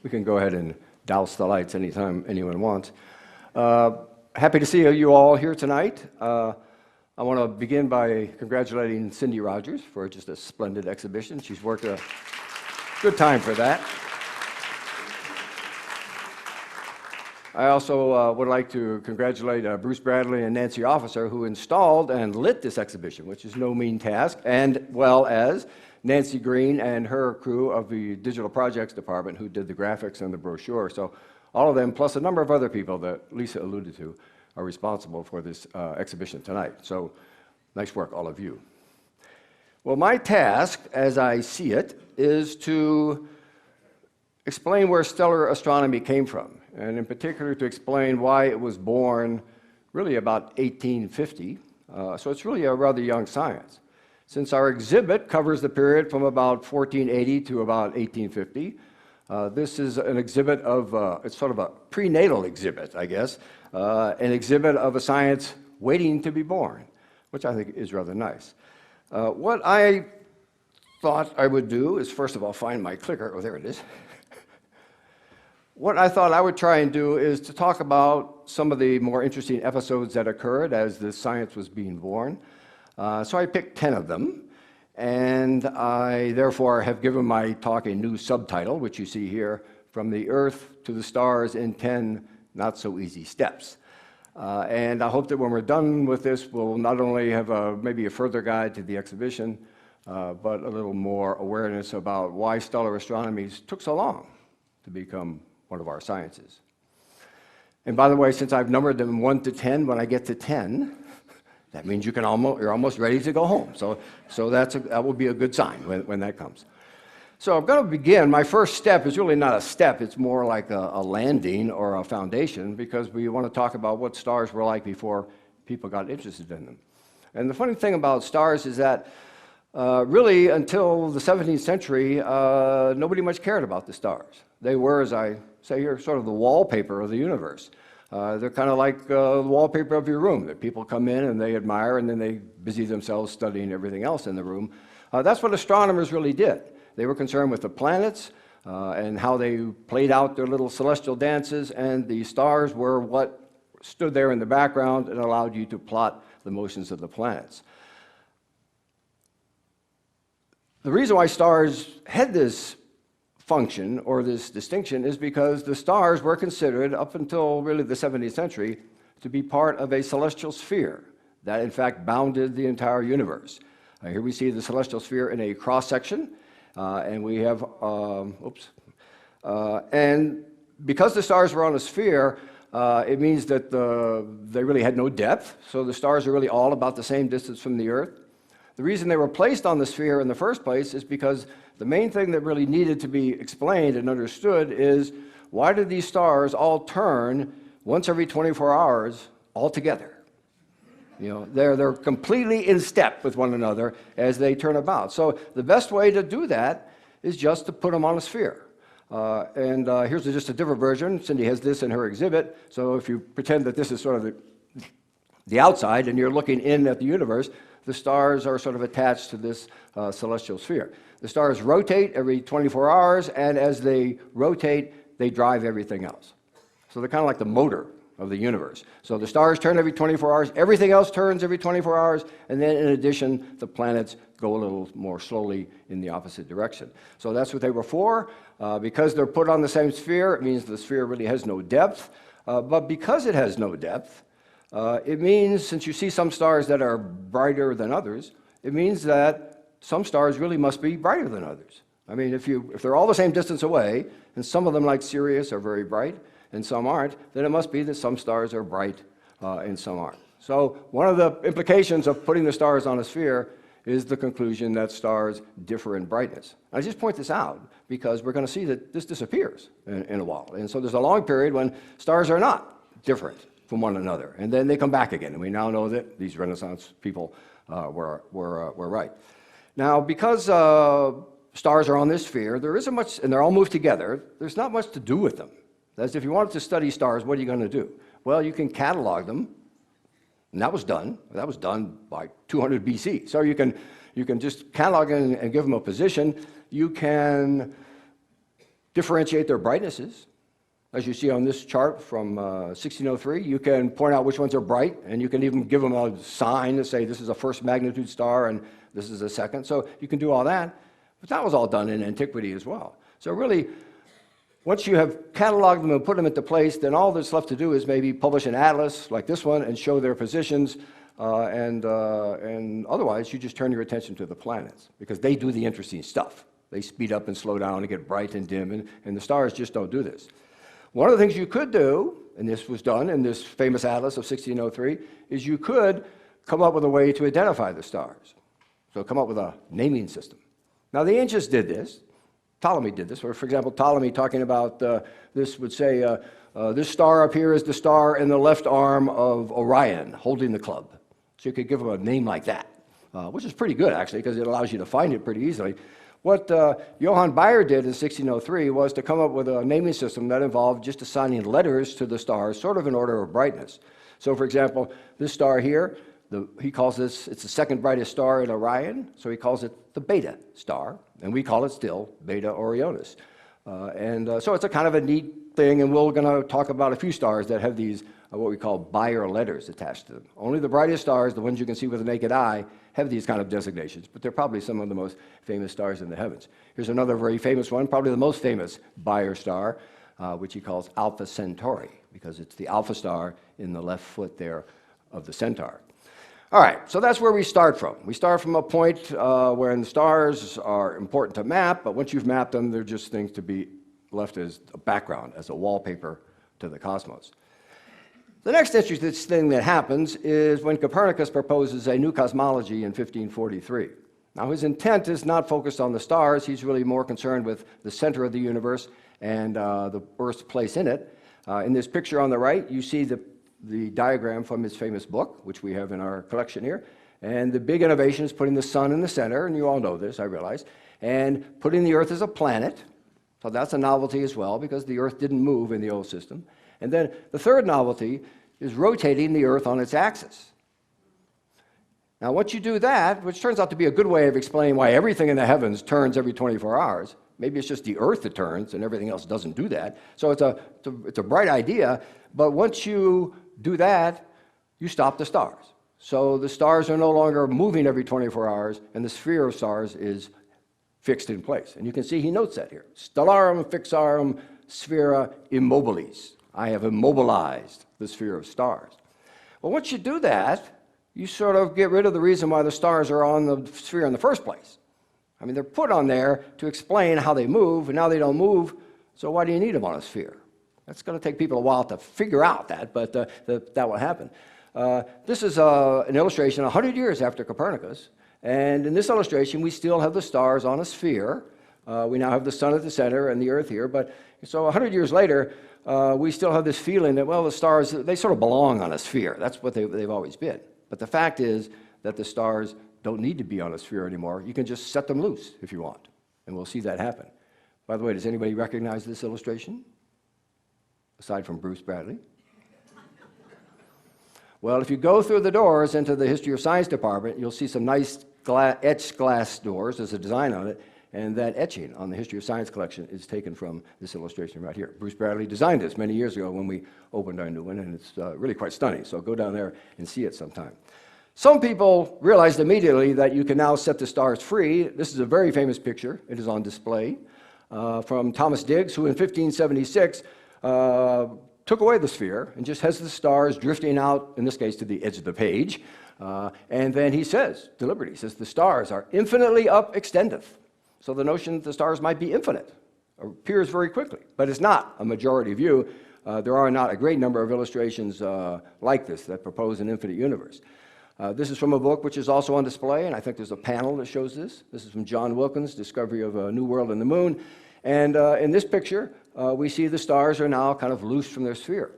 We can go ahead and douse the lights anytime anyone wants. Happy to see you all here tonight. I want to begin by congratulating Cindy Rogers for just a splendid exhibition. She's worked a good time for that. I also would like to congratulate Bruce Bradley and Nancy Officer, who installed and lit this exhibition, which is no mean task, and well as Nancy Green and her crew of the Digital Projects Department, who did the graphics and the brochure. So all of them, plus a number of other people that Lisa alluded to, are responsible for this exhibition tonight. So nice work, all of you. Well, my task, as I see it, is to explain where stellar astronomy came from, and in particular to explain why it was born really about 1850. So it's really a rather young science. Since our exhibit covers the period from about 1480 to about 1850, this is an exhibit of, it's sort of a prenatal exhibit, I guess, an exhibit of a science waiting to be born, which I think is rather nice. What I thought I would do is, first of all, find my clicker. Oh, there it is. What I thought I would try and do is to talk about some of the more interesting episodes that occurred as the science was being born. So I picked 10 of them, and I therefore have given my talk a new subtitle, which you see here, From the Earth to the Stars in 10 Not-So-Easy Steps. And I hope that when we're done with this, we'll not only have maybe a further guide to the exhibition, but a little more awareness about why stellar astronomy took so long to become one of our sciences. And by the way, since I've numbered them 1 to 10, when I get to 10, that means you're almost ready to go home. So that will be a good sign when that comes. So I'm going to begin. My first step is really not a step. It's more like a landing or a foundation, because we want to talk about what stars were like before people got interested in them. And the funny thing about stars is that really until the 17th century, nobody much cared about the stars. They were, as I say here, sort of the wallpaper of the universe. They're kind of like the wallpaper of your room, that people come in and they admire, and then they busy themselves studying everything else in the room. That's what astronomers really did. They were concerned with the planets and how they played out their little celestial dances, and the stars were what stood there in the background and allowed you to plot the motions of the planets. The reason why stars had this function or this distinction is because the stars were considered, up until really the 17th century, to be part of a celestial sphere that in fact bounded the entire universe. Here we see the celestial sphere in a cross-section, and we have, and because the stars were on a sphere, it means that they really had no depth, so the stars are really all about the same distance from the Earth. The reason they were placed on the sphere in the first place is because the main thing that really needed to be explained and understood is, why did these stars all turn once every 24 hours all together? You know, they're completely in step with one another as they turn about. So the best way to do that is just to put them on a sphere. Here's just a different version. Cindy has this in her exhibit. So if you pretend that this is sort of the outside and you're looking in at the universe, the stars are sort of attached to this celestial sphere. The stars rotate every 24 hours, and as they rotate, they drive everything else. So they're kind of like the motor of the universe. So the stars turn every 24 hours, everything else turns every 24 hours, and then in addition, the planets go a little more slowly in the opposite direction. So that's what they were for. Because they're put on the same sphere, it means the sphere really has no depth. But because it has no depth, it means, since you see some stars that are brighter than others, it means that some stars really must be brighter than others. I mean, if they're all the same distance away, and some of them, like Sirius, are very bright, and some aren't, then it must be that some stars are bright and some aren't. So one of the implications of putting the stars on a sphere is the conclusion that stars differ in brightness. I just point this out because we're going to see that this disappears in a while. And so there's a long period when stars are not different from one another, and then they come back again. And we now know that these Renaissance people were right. Now, because stars are on this sphere, there isn't much, and they're all moved together, there's not much to do with them. That is, if you wanted to study stars, what are you going to do? Well, you can catalog them, and that was done. That was done by 200 BC. So you can just catalog and give them a position. You can differentiate their brightnesses. As you see on this chart from 1603, you can point out which ones are bright, and you can even give them a sign to say this is a first magnitude star and this is a second. So you can do all that. But that was all done in antiquity as well. So really, once you have cataloged them and put them into place, then all that's left to do is maybe publish an atlas like this one and show their positions. And otherwise, you just turn your attention to the planets because they do the interesting stuff. They speed up and slow down and get bright and dim, and the stars just don't do this. One of the things you could do, and this was done in this famous atlas of 1603, is you could come up with a way to identify the stars. So come up with a naming system. Now, the ancients did this. Ptolemy did this. Or, for example, Ptolemy talking about this would say, this star up here is the star in the left arm of Orion, holding the club. So you could give them a name like that, which is pretty good, actually, because it allows you to find it pretty easily. What Johann Bayer did in 1603 was to come up with a naming system that involved just assigning letters to the stars, sort of in order of brightness. So, for example, this star here, he calls this, it's the second brightest star in Orion, so he calls it the Beta star, and we call it still Beta Orionis. So it's a kind of a neat thing, and we're going to talk about a few stars that have these, what we call Bayer letters attached to them. Only the brightest stars, the ones you can see with the naked eye, have these kind of designations, but they're probably some of the most famous stars in the heavens. Here's another very famous one, probably the most famous Bayer star, which he calls Alpha Centauri, because it's the alpha star in the left foot there of the Centaur. All right, so that's where we start from. We start from a point where the stars are important to map, but once you've mapped them, they're just things to be left as a background, as a wallpaper to the cosmos. The next interesting thing that happens is when Copernicus proposes a new cosmology in 1543. Now, his intent is not focused on the stars. He's really more concerned with the center of the universe and the Earth's place in it. In this picture on the right, you see the diagram from his famous book, which we have in our collection here. And the big innovation is putting the sun in the center, and you all know this, I realize, and putting the Earth as a planet. So that's a novelty as well, because the Earth didn't move in the old system. And then the third novelty is rotating the Earth on its axis. Now, once you do that, which turns out to be a good way of explaining why everything in the heavens turns every 24 hours, maybe it's just the Earth that turns and everything else doesn't do that. So it's a bright idea, but once you do that, you stop the stars. So the stars are no longer moving every 24 hours, and the sphere of stars is fixed in place. And you can see he notes that here. Stellarum fixarum sphera immobilis. I have immobilized the sphere of stars. Well, once you do that, you sort of get rid of the reason why the stars are on the sphere in the first place. I mean, they're put on there to explain how they move, and now they don't move, so why do you need them on a sphere? That's going to take people a while to figure out that, but that will happen. This is an illustration 100 years after Copernicus, and in this illustration, we still have the stars on a sphere. We now have the sun at the center and the Earth here, but so 100 years later, we still have this feeling that, well, the stars, they sort of belong on a sphere. That's what they've always been. But the fact is that the stars don't need to be on a sphere anymore. You can just set them loose if you want, and we'll see that happen. By the way, does anybody recognize this illustration, aside from Bruce Bradley? Well, if you go through the doors into the History of Science department, you'll see some nice etched glass doors. There's a design on it. And that etching on the History of Science collection is taken from this illustration right here. Bruce Bradley designed this many years ago when we opened our new one, and it's really quite stunning. So go down there and see it sometime. Some people realized immediately that you can now set the stars free. This is a very famous picture. It is on display from Thomas Digges, who in 1576 took away the sphere and just has the stars drifting out, in this case, to the edge of the page. And then he says, deliberately, he says, the stars are infinitely up extendeth. So the notion that the stars might be infinite appears very quickly, but it's not a majority view. There are not a great number of illustrations like this that propose an infinite universe. This is from a book which is also on display, and I think there's a panel that shows this. This is from John Wilkins' Discovery of a New World and the Moon. And in this picture, we see the stars are now kind of loose from their sphere.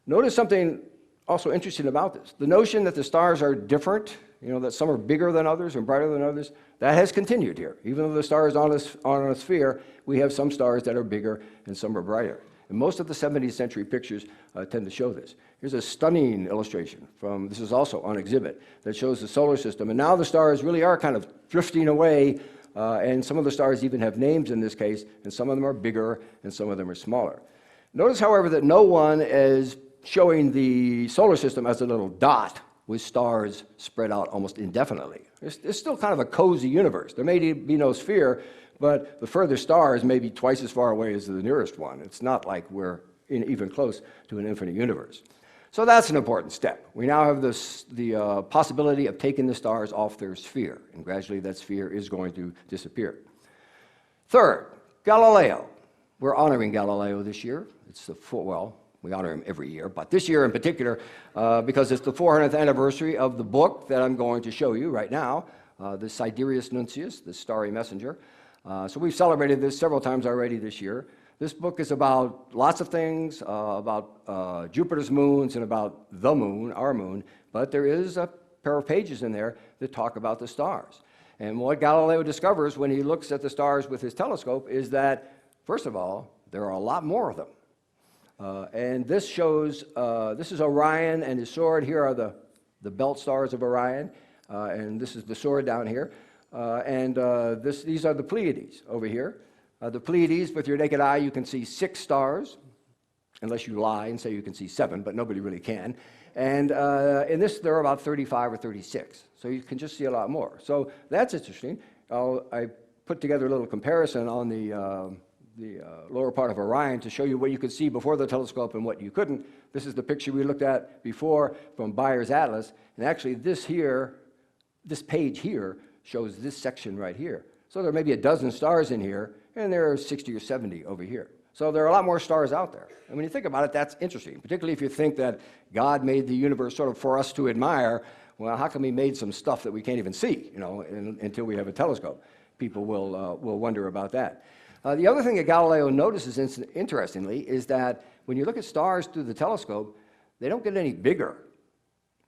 Notice something also interesting about this. The notion that the stars are different, that some are bigger than others and brighter than others, that has continued here. Even though the stars are on a sphere, we have some stars that are bigger and some are brighter. And most of the 17th century pictures tend to show this. Here's a stunning illustration this is also on exhibit, that shows the solar system. And now the stars really are kind of drifting away and some of the stars even have names in this case, and some of them are bigger and some of them are smaller. Notice, however, that no one is showing the solar system as a little dot with stars spread out almost indefinitely. It's still kind of a cozy universe. There may be no sphere, but the furthest star is maybe twice as far away as the nearest one. It's not like we're even close to an infinite universe. So that's an important step. We now have the possibility of taking the stars off their sphere, and gradually that sphere is going to disappear. Third, Galileo. We're honoring Galileo this year. We honor him every year, but this year in particular, because it's the 400th anniversary of the book that I'm going to show you right now, the Sidereal Nuncius, the Starry Messenger. So we've celebrated this several times already this year. This book is about lots of things, about Jupiter's moons and about the moon, our moon, but there is a pair of pages in there that talk about the stars. And what Galileo discovers when he looks at the stars with his telescope is that, first of all, there are a lot more of them. And this shows, this is Orion and his sword. Here are the belt stars of Orion, and this is the sword down here. These are the Pleiades over here. The Pleiades, with your naked eye, you can see 6 stars, unless you lie and say you can see 7, but nobody really can. And in this, there are about 35 or 36, so you can just see a lot more. So that's interesting. I put together a little comparison on the lower part of Orion to show you what you could see before the telescope and what you couldn't. This is the picture we looked at before from Bayer's Atlas, and actually this page here shows this section right here. So there may be a dozen stars in here, and there are 60 or 70 over here. So there are a lot more stars out there. And when you think about it, that's interesting, particularly if you think that God made the universe sort of for us to admire. Well, how come he made some stuff that we can't even see, until we have a telescope? People will wonder about that. The other thing that Galileo notices, interestingly, is that when you look at stars through the telescope, they don't get any bigger,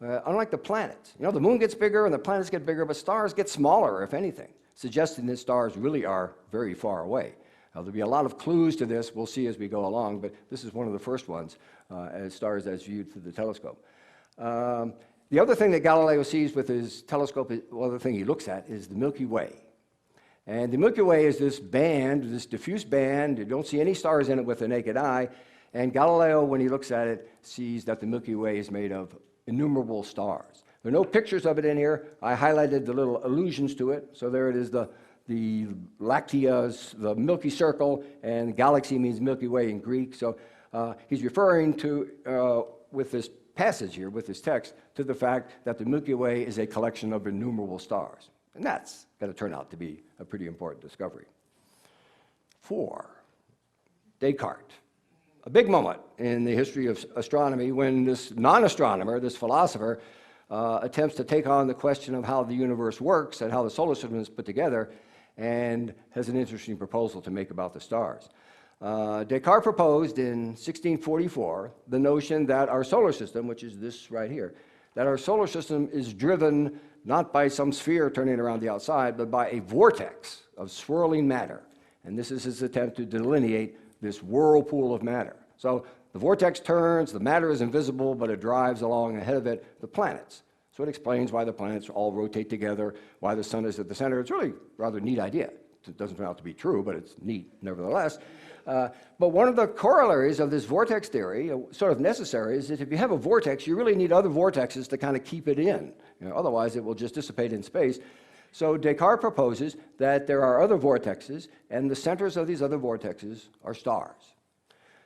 unlike the planets. The moon gets bigger and the planets get bigger, but stars get smaller, if anything, suggesting that stars really are very far away. There'll be a lot of clues to this we'll see as we go along, but this is one of the first ones, as stars as viewed through the telescope. The other thing that Galileo sees with his telescope, the other thing he looks at, is the Milky Way. And the Milky Way is this band, this diffuse band. You don't see any stars in it with the naked eye. And Galileo, when he looks at it, sees that the Milky Way is made of innumerable stars. There are no pictures of it in here. I highlighted the little allusions to it. So there it is, the Lacteas, the Milky Circle, and galaxy means Milky Way in Greek. So he's referring to, with this passage here, with this text, to the fact that the Milky Way is a collection of innumerable stars. And that's going to turn out to be a pretty important discovery. 4, Descartes. A big moment in the history of astronomy when this non-astronomer, this philosopher, attempts to take on the question of how the universe works and how the solar system is put together, and has an interesting proposal to make about the stars. Descartes proposed in 1644 the notion that our solar system, which is this right here, that our solar system is driven not by some sphere turning around the outside, but by a vortex of swirling matter. And this is his attempt to delineate this whirlpool of matter. So the vortex turns, the matter is invisible, but it drives along ahead of it the planets. So it explains why the planets all rotate together, why the sun is at the center. It's really a rather neat idea. It doesn't turn out to be true, but it's neat nevertheless. But one of the corollaries of this vortex theory, sort of necessary, is that if you have a vortex, you really need other vortexes to kind of keep it in. Otherwise, it will just dissipate in space. So Descartes proposes that there are other vortexes, and the centers of these other vortexes are stars.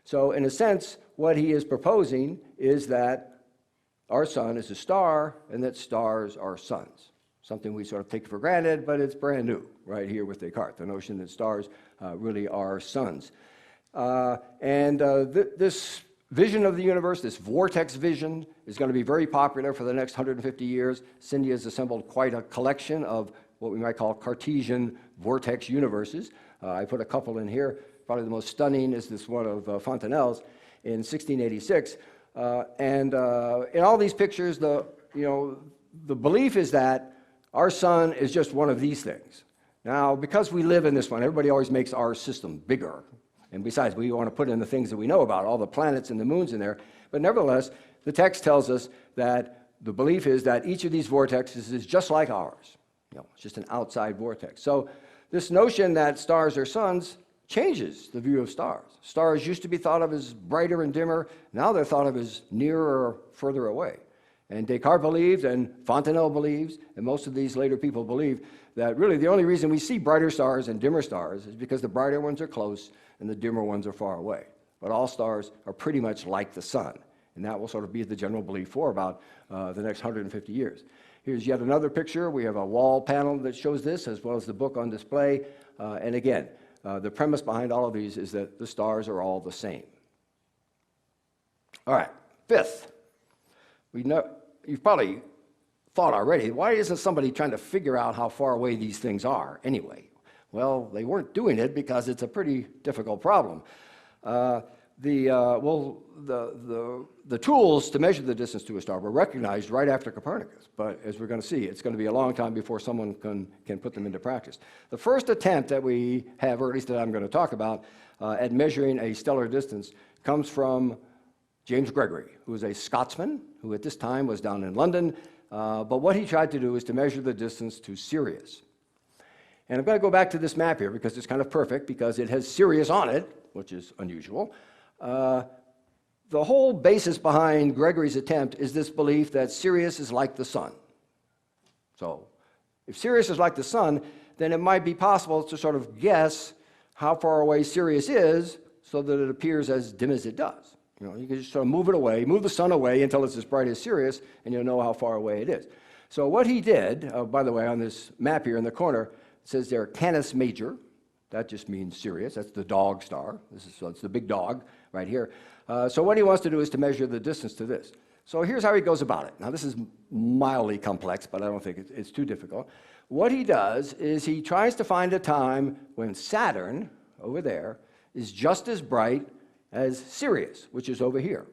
So in a sense, what he is proposing is that our sun is a star, and that stars are suns. Something we sort of take for granted, but it's brand new right here with Descartes, the notion that stars really are suns. This vision of the universe, this vortex vision, is going to be very popular for the next 150 years. Cindy has assembled quite a collection of what we might call Cartesian vortex universes. I put a couple in here. Probably the most stunning is this one of Fontenelle's in 1686. In all these pictures, the belief is that our sun is just one of these things. Now, because we live in this one, everybody always makes our system bigger. And besides, we want to put in the things that we know about, all the planets and the moons in there. But nevertheless, the text tells us that the belief is that each of these vortexes is just like ours. It's just an outside vortex. So this notion that stars are suns changes the view of stars. Stars used to be thought of as brighter and dimmer. Now they're thought of as nearer or further away. And Descartes believed, and Fontenelle believes, and most of these later people believe, that really the only reason we see brighter stars and dimmer stars is because the brighter ones are close and the dimmer ones are far away. But all stars are pretty much like the sun. And that will sort of be the general belief for about the next 150 years. Here's yet another picture. We have a wall panel that shows this, as well as the book on display. And again, the premise behind all of these is that the stars are all the same. All right, fifth. You've probably thought already, why isn't somebody trying to figure out how far away these things are anyway? Well, they weren't doing it because it's a pretty difficult problem. The tools to measure the distance to a star were recognized right after Copernicus, but as we're going to see, it's going to be a long time before someone can put them into practice. The first attempt that we have, or at least that I'm going to talk about, at measuring a stellar distance comes from James Gregory, who is a Scotsman, who at this time was down in London, but what he tried to do is to measure the distance to Sirius. And I'm going to go back to this map here because it's kind of perfect, because it has Sirius on it, which is unusual. The whole basis behind Gregory's attempt is this belief that Sirius is like the sun. So if Sirius is like the sun, then it might be possible to sort of guess how far away Sirius is so that it appears as dim as it does. You know, you can just sort of move it away, move the sun away until it's as bright as Sirius, and you'll know how far away it is. So what he did, by the way, on this map here in the corner, it says there Canis Major. That just means Sirius. That's the dog star. So it's the big dog right here. So what he wants to do is to measure the distance to this. So here's how he goes about it. Now this is mildly complex, but I don't think it's too difficult. What he does is he tries to find a time when Saturn, over there, is just as bright as Sirius, which is over here.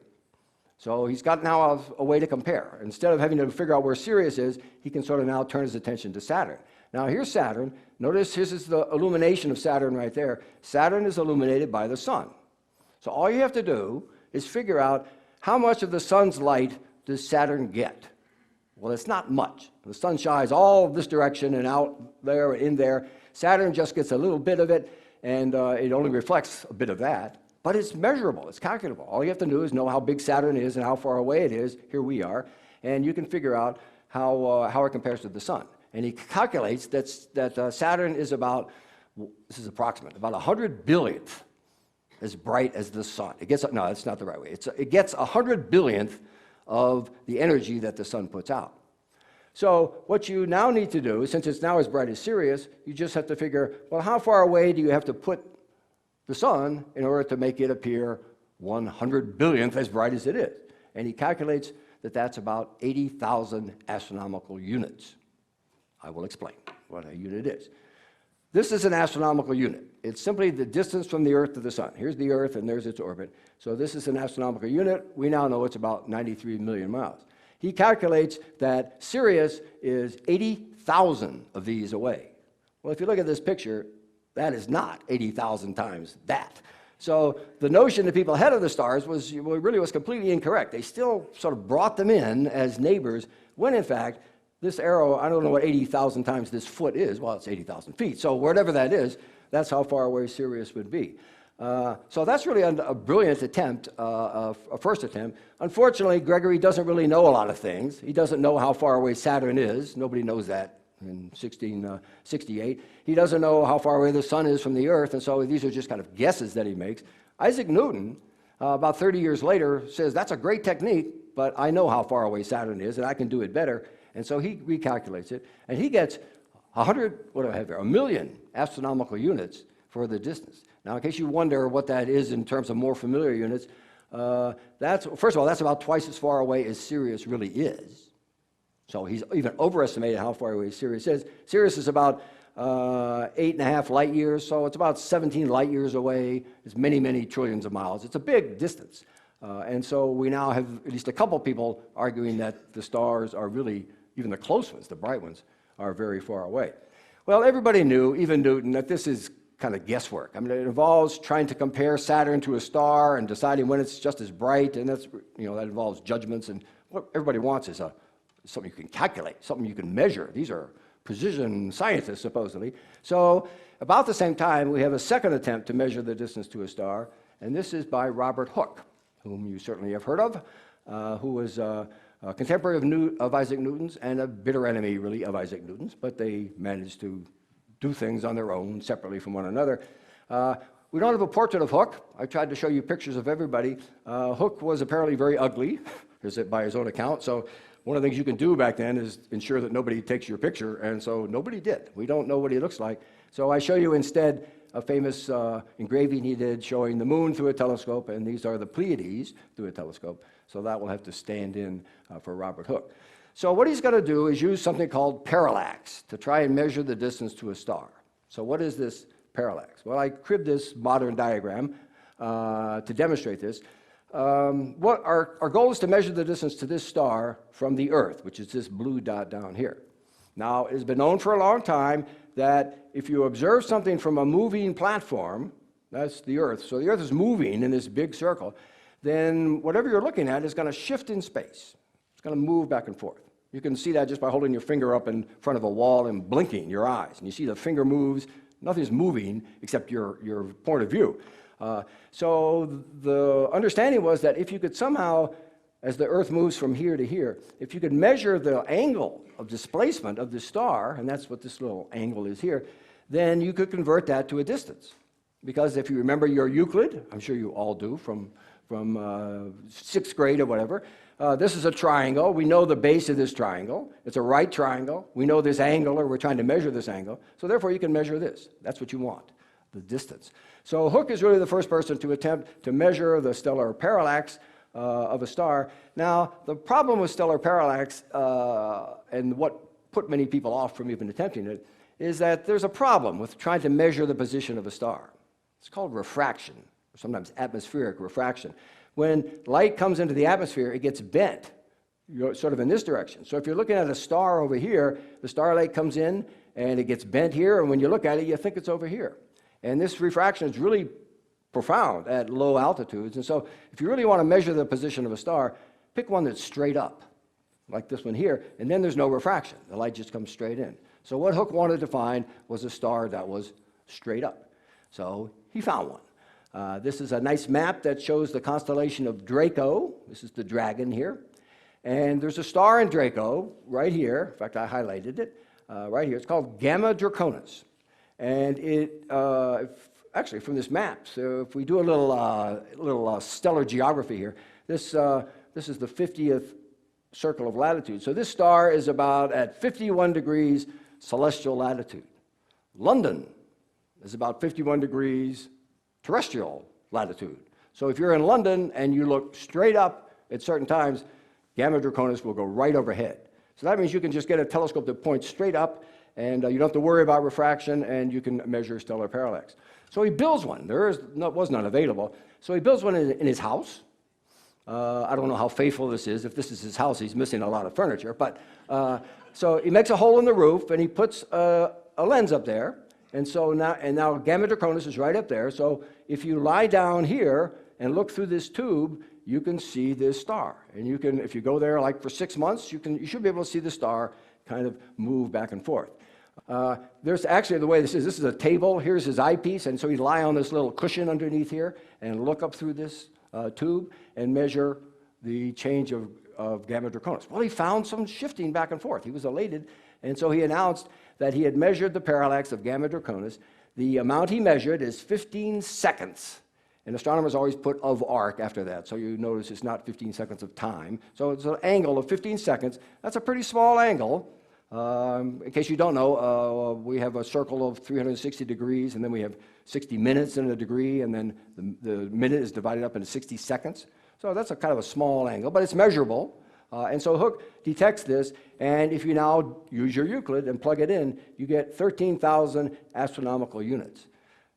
So he's got now a way to compare. Instead of having to figure out where Sirius is, he can sort of now turn his attention to Saturn. Now here's Saturn. Notice this is the illumination of Saturn right there. Saturn is illuminated by the sun. So all you have to do is figure out how much of the sun's light does Saturn get. Well, it's not much. The sun shines all this direction and out there, in there. Saturn just gets a little bit of it, and it only reflects a bit of that. But it's measurable, it's calculable. All you have to do is know how big Saturn is and how far away it is. Here we are. And you can figure out how it compares to the sun. And he calculates that Saturn is about, this is approximate, about 100 billionth as bright as the sun. It gets, no, that's not the right way. It gets 100 billionth of the energy that the sun puts out. So what you now need to do, since it's now as bright as Sirius, you just have to figure, well, how far away do you have to put the sun in order to make it appear 100 billionth as bright as it is? And he calculates that that's about 80,000 astronomical units. I will explain what a unit is. This is an astronomical unit. It's simply the distance from the Earth to the sun. Here's the Earth and there's its orbit. So this is an astronomical unit. We now know it's about 93 million miles. He calculates that Sirius is 80,000 of these away. Well, if you look at this picture, that is not 80,000 times that. So the notion that people ahead of the stars really was completely incorrect. They still sort of brought them in as neighbors, when in fact, this arrow, I don't know what 80,000 times this foot is. Well, it's 80,000 feet. So whatever that is, that's how far away Sirius would be. So that's really a brilliant attempt, a first attempt. Unfortunately, Gregory doesn't really know a lot of things. He doesn't know how far away Saturn is. Nobody knows that in 1668. He doesn't know how far away the sun is from the Earth, and so these are just kind of guesses that he makes. Isaac Newton, about 30 years later, says, that's a great technique, but I know how far away Saturn is, and I can do it better. And so he recalculates it, and he gets 1 million astronomical units for the distance. Now, in case you wonder what that is in terms of more familiar units, first of all, that's about twice as far away as Sirius really is. So he's even overestimated how far away Sirius is. Sirius is about 8.5 light years, so it's about 17 light years away. It's many, many trillions of miles. It's a big distance. And so we now have at least a couple people arguing that the stars are really, even the close ones, the bright ones, are very far away. Well, everybody knew, even Newton, that this is kind of guesswork. I mean, it involves trying to compare Saturn to a star and deciding when it's just as bright, and that's, that involves judgments, and what everybody wants is something you can calculate, something you can measure. These are precision scientist, supposedly. So about the same time, we have a second attempt to measure the distance to a star, and this is by Robert Hooke, whom you certainly have heard of, who was a contemporary of Isaac Newton's and a bitter enemy, really, of Isaac Newton's, but they managed to do things on their own, separately from one another. We don't have a portrait of Hooke. I tried to show you pictures of everybody. Hooke was apparently very ugly, by his own account, so one of the things you can do back then is ensure that nobody takes your picture, and so nobody did. We don't know what he looks like. So I show you instead a famous engraving he did showing the moon through a telescope, and these are the Pleiades through a telescope. So that will have to stand in for Robert Hooke. So what he's going to do is use something called parallax to try and measure the distance to a star. So what is this parallax? Well, I cribbed this modern diagram to demonstrate this. What our goal is to measure the distance to this star from the Earth, which is this blue dot down here. Now, it has been known for a long time that if you observe something from a moving platform, that's the Earth, so the Earth is moving in this big circle, then whatever you're looking at is going to shift in space. It's going to move back and forth. You can see that just by holding your finger up in front of a wall and blinking your eyes. And you see the finger moves. Nothing's moving except your point of view. So the understanding was that if you could somehow, as the Earth moves from here to here, if you could measure the angle of displacement of the star, and that's what this little angle is here, then you could convert that to a distance. Because if you remember your Euclid, I'm sure you all do from sixth grade or whatever, this is a triangle. We know the base of this triangle. It's a right triangle. We know this angle, or we're trying to measure this angle. So therefore, you can measure this. That's what you want, the distance. So Hooke is really the first person to attempt to measure the stellar parallax of a star. Now, the problem with stellar parallax, and what put many people off from even attempting it, is that there's a problem with trying to measure the position of a star. It's called refraction, or sometimes atmospheric refraction. When light comes into the atmosphere, it gets bent, sort of in this direction. So if you're looking at a star over here, the starlight comes in and it gets bent here, and when you look at it, you think it's over here. And this refraction is really profound at low altitudes. And so if you really want to measure the position of a star, pick one that's straight up, like this one here, and then there's no refraction. The light just comes straight in. So what Hooke wanted to find was a star that was straight up. So he found one. This is a nice map that shows the constellation of Draco. This is the dragon here. And there's a star in Draco right here. In fact, I highlighted it right here. It's called Gamma Draconis. And it, actually from this map, so if we do a little stellar geography here, this is the 50th circle of latitude. So this star is about at 51 degrees celestial latitude. London is about 51 degrees terrestrial latitude. So if you're in London and you look straight up at certain times, Gamma Draconis will go right overhead. So that means you can just get a telescope that points straight up, and you don't have to worry about refraction, and you can measure stellar parallax. So he builds one. Was none available. So he builds one in his house. I don't know how faithful this is. If this is his house, he's missing a lot of furniture. But so he makes a hole in the roof, and he puts a lens up there. And so now Gamma Draconis is right up there. So if you lie down here and look through this tube, you can see this star. And you can, if you go there like for 6 months, you should be able to see the star kind of move back and forth. There's actually, the way this is a table. Here's his eyepiece, and so he'd lie on this little cushion underneath here and look up through this tube and measure the change of Gamma Draconis. Well, he found some shifting back and forth. He was elated, and so he announced that he had measured the parallax of Gamma Draconis. The amount he measured is 15 seconds. And astronomers always put of arc after that, so you notice it's not 15 seconds of time. So it's an angle of 15 seconds. That's a pretty small angle. In case you don't know, we have a circle of 360 degrees, and then we have 60 minutes in a degree, and then the minute is divided up into 60 seconds. So that's a kind of a small angle, but it's measurable. And so Hooke detects this, and if you now use your Euclid and plug it in, you get 13,000 astronomical units.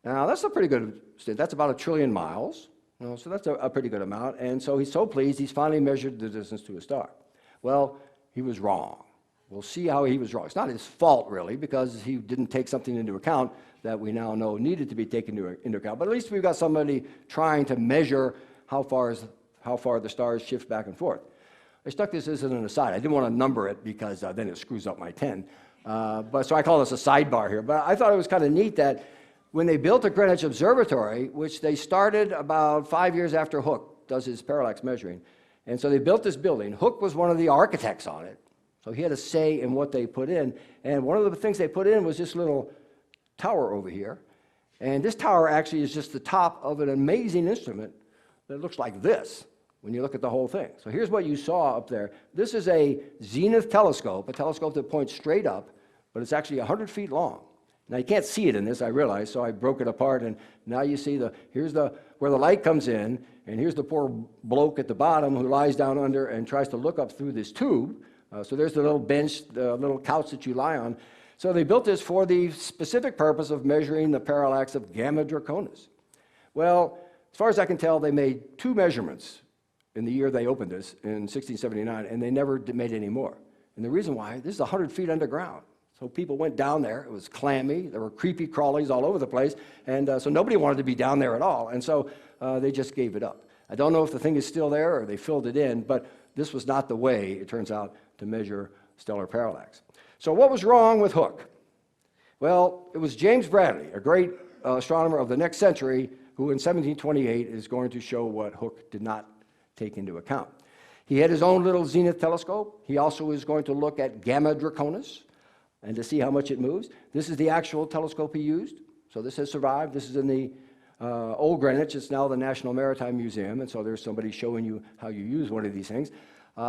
Now, that's a pretty good, that's about 1 trillion miles, so that's a pretty good amount. And so he's so pleased, he's finally measured the distance to a star. Well, he was wrong. We'll see how he was wrong. It's not his fault, really, because he didn't take something into account that we now know needed to be taken into account. But at least we've got somebody trying to measure how far the stars shift back and forth. I stuck this as an aside. I didn't want to number it because then it screws up my 10. So I call this a sidebar here. But I thought it was kind of neat that when they built the Greenwich Observatory, which they started about 5 years after Hooke does his parallax measuring, and so they built this building. Hooke was one of the architects on it, so he had a say in what they put in. And one of the things they put in was this little tower over here. And this tower actually is just the top of an amazing instrument that looks like this when you look at the whole thing. So here's what you saw up there. This is a zenith telescope, a telescope that points straight up, but it's actually 100 feet long. Now you can't see it in this, I realize, so I broke it apart, and now you see here's where the light comes in, and here's the poor bloke at the bottom who lies down under and tries to look up through this tube. So there's the little bench, the little couch that you lie on. So they built this for the specific purpose of measuring the parallax of Gamma Draconis. Well, as far as I can tell, they made 2 measurements in the year they opened this in 1679, and they never made any more. And the reason why, this is 100 feet underground. So people went down there. It was clammy. There were creepy crawlies all over the place. And so nobody wanted to be down there at all. And so they just gave it up. I don't know if the thing is still there or they filled it in, but this was not the way, it turns out, to measure stellar parallax. So what was wrong with Hooke? Well, it was James Bradley, a great astronomer of the next century, who in 1728 is going to show what Hooke did not take into account. He had his own little zenith telescope. He also is going to look at Gamma Draconis and to see how much it moves. This is the actual telescope he used. So this has survived. This is in the old Greenwich. It's now the National Maritime Museum, and so there's somebody showing you how you use one of these things.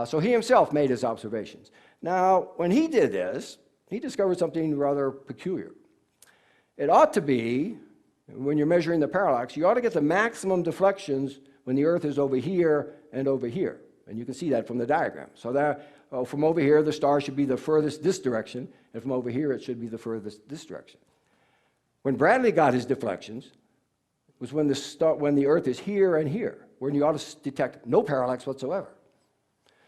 So he himself made his observations. Now, when he did this, he discovered something rather peculiar. It ought to be, when you're measuring the parallax, you ought to get the maximum deflections when the Earth is over here and over here. And you can see that from the diagram. So that, from over here, the star should be the furthest this direction, and from over here, it should be the furthest this direction. When Bradley got his deflections, was when the Earth is here and here, when you ought to detect no parallax whatsoever.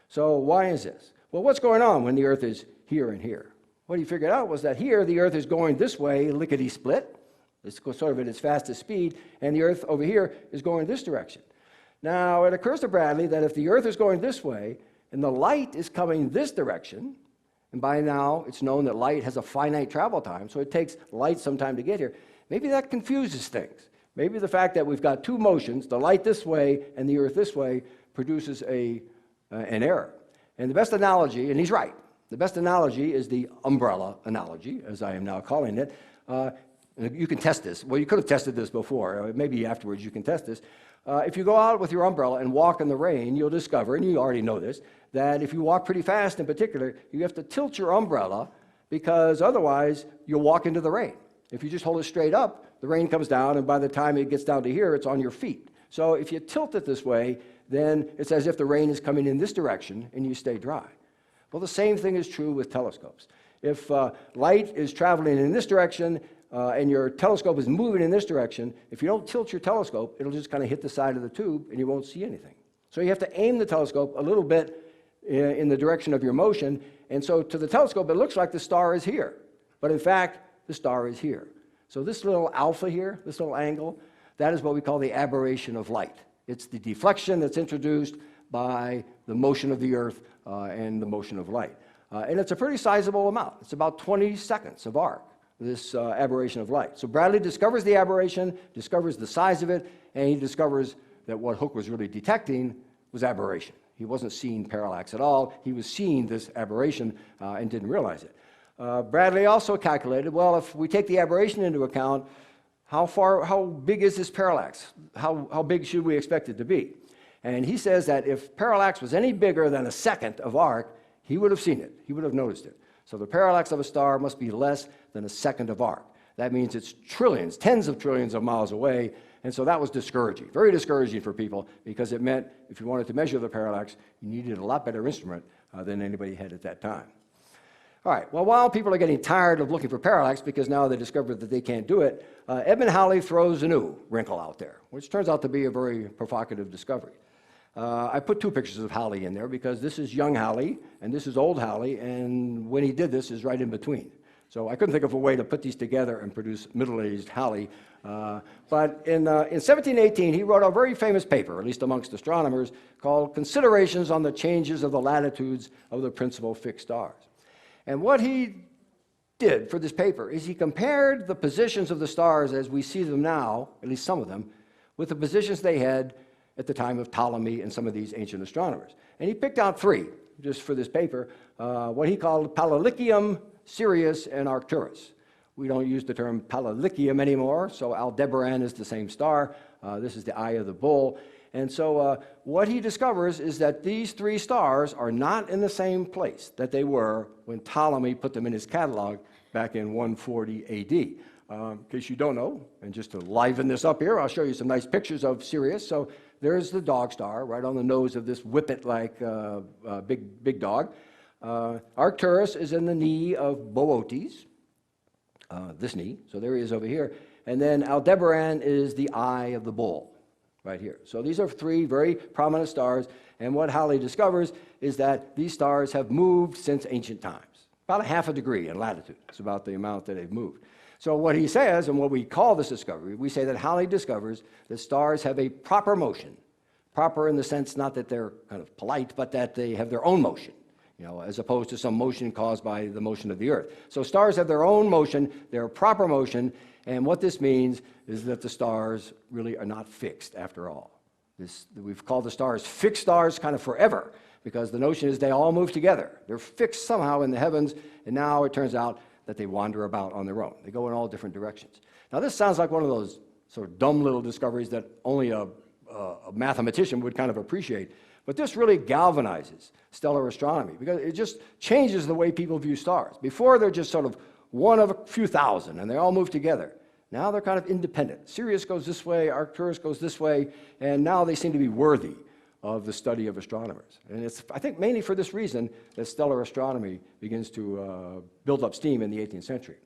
So why is this? Well, what's going on when the Earth is here and here? What he figured out was that here the Earth is going this way, lickety-split. It's sort of at its fastest speed, and the Earth over here is going this direction. Now, it occurs to Bradley that if the Earth is going this way, and the light is coming this direction, and by now it's known that light has a finite travel time, so it takes light some time to get here, maybe that confuses things. Maybe the fact that we've got 2 motions, the light this way and the Earth this way, produces an error. And the best analogy, and he's right, the best analogy is the umbrella analogy, as I am now calling it. You can test this. Well, you could have tested this before. Maybe afterwards you can test this. If you go out with your umbrella and walk in the rain, you'll discover, and you already know this, that if you walk pretty fast in particular, you have to tilt your umbrella because otherwise you'll walk into the rain. If you just hold it straight up, the rain comes down, and by the time it gets down to here, it's on your feet. So if you tilt it this way, then it's as if the rain is coming in this direction and you stay dry. Well, the same thing is true with telescopes. If light is traveling in this direction and your telescope is moving in this direction, if you don't tilt your telescope, it'll just kind of hit the side of the tube and you won't see anything. So you have to aim the telescope a little bit in the direction of your motion, and so to the telescope it looks like the star is here, but in fact the star is here. So this little alpha here, this little angle, that is what we call the aberration of light. It's the deflection that's introduced by the motion of the Earth and the motion of light. And it's a pretty sizable amount. It's about 20 seconds of arc, this aberration of light. So Bradley discovers the aberration, discovers the size of it, and he discovers that what Hooke was really detecting was aberration. He wasn't seeing parallax at all. He was seeing this aberration and didn't realize it. Bradley also calculated, well, if we take the aberration into account, how big is this parallax? How big should we expect it to be? And he says that if parallax was any bigger than a second of arc, he would have seen it. He would have noticed it. So the parallax of a star must be less than a second of arc. That means it's trillions, tens of trillions of miles away. And so that was discouraging, very discouraging for people, because it meant if you wanted to measure the parallax, you needed a lot better instrument than anybody had at that time. All right, well, while people are getting tired of looking for parallax because now they discovered that they can't do it, Edmund Halley throws a new wrinkle out there, which turns out to be a very provocative discovery. I put 2 pictures of Halley in there because this is young Halley and this is old Halley, and when he did this is right in between. So I couldn't think of a way to put these together and produce middle-aged Halley. But in 1718, he wrote a very famous paper, at least amongst astronomers, called Considerations on the Changes of the Latitudes of the Principal Fixed Stars. And what he did for this paper is he compared the positions of the stars as we see them now, at least some of them, with the positions they had at the time of Ptolemy and some of these ancient astronomers. And he picked out three, just for this paper, what he called Parallax, Sirius, and Arcturus. We don't use the term Parallax anymore, so Aldebaran is the same star. This is the eye of the bull. And so what he discovers is that these three stars are not in the same place that they were when Ptolemy put them in his catalog back in 140 AD. In case you don't know, and just to liven this up here, I'll show you some nice pictures of Sirius. So there's the dog star right on the nose of this whippet-like big dog. Arcturus is in the knee of Boötes, this knee, so there he is over here. And then Aldebaran is the eye of the bull, right here. So these are three very prominent stars, and what Halley discovers is that these stars have moved since ancient times, about a half a degree in latitude. It's about the amount that they've moved. So what he says, and what we call this discovery, we say that Halley discovers that stars have a proper motion. Proper in the sense not that they're kind of polite, but that they have their own motion, as opposed to some motion caused by the motion of the Earth. So stars have their own motion, their proper motion, and what this means is that the stars really are not fixed after all. We've called the stars fixed stars kind of forever, because the notion is they all move together. They're fixed somehow in the heavens, and now it turns out that they wander about on their own. They go in all different directions. Now this sounds like one of those sort of dumb little discoveries that only a mathematician would kind of appreciate, but this really galvanizes stellar astronomy because it just changes the way people view stars. Before they're just sort of one of a few thousand and they all move together. Now they're kind of independent. Sirius goes this way, Arcturus goes this way, and now they seem to be worthy of the study of astronomers. And it's, I think, mainly for this reason that stellar astronomy begins to build up steam in the 18th century.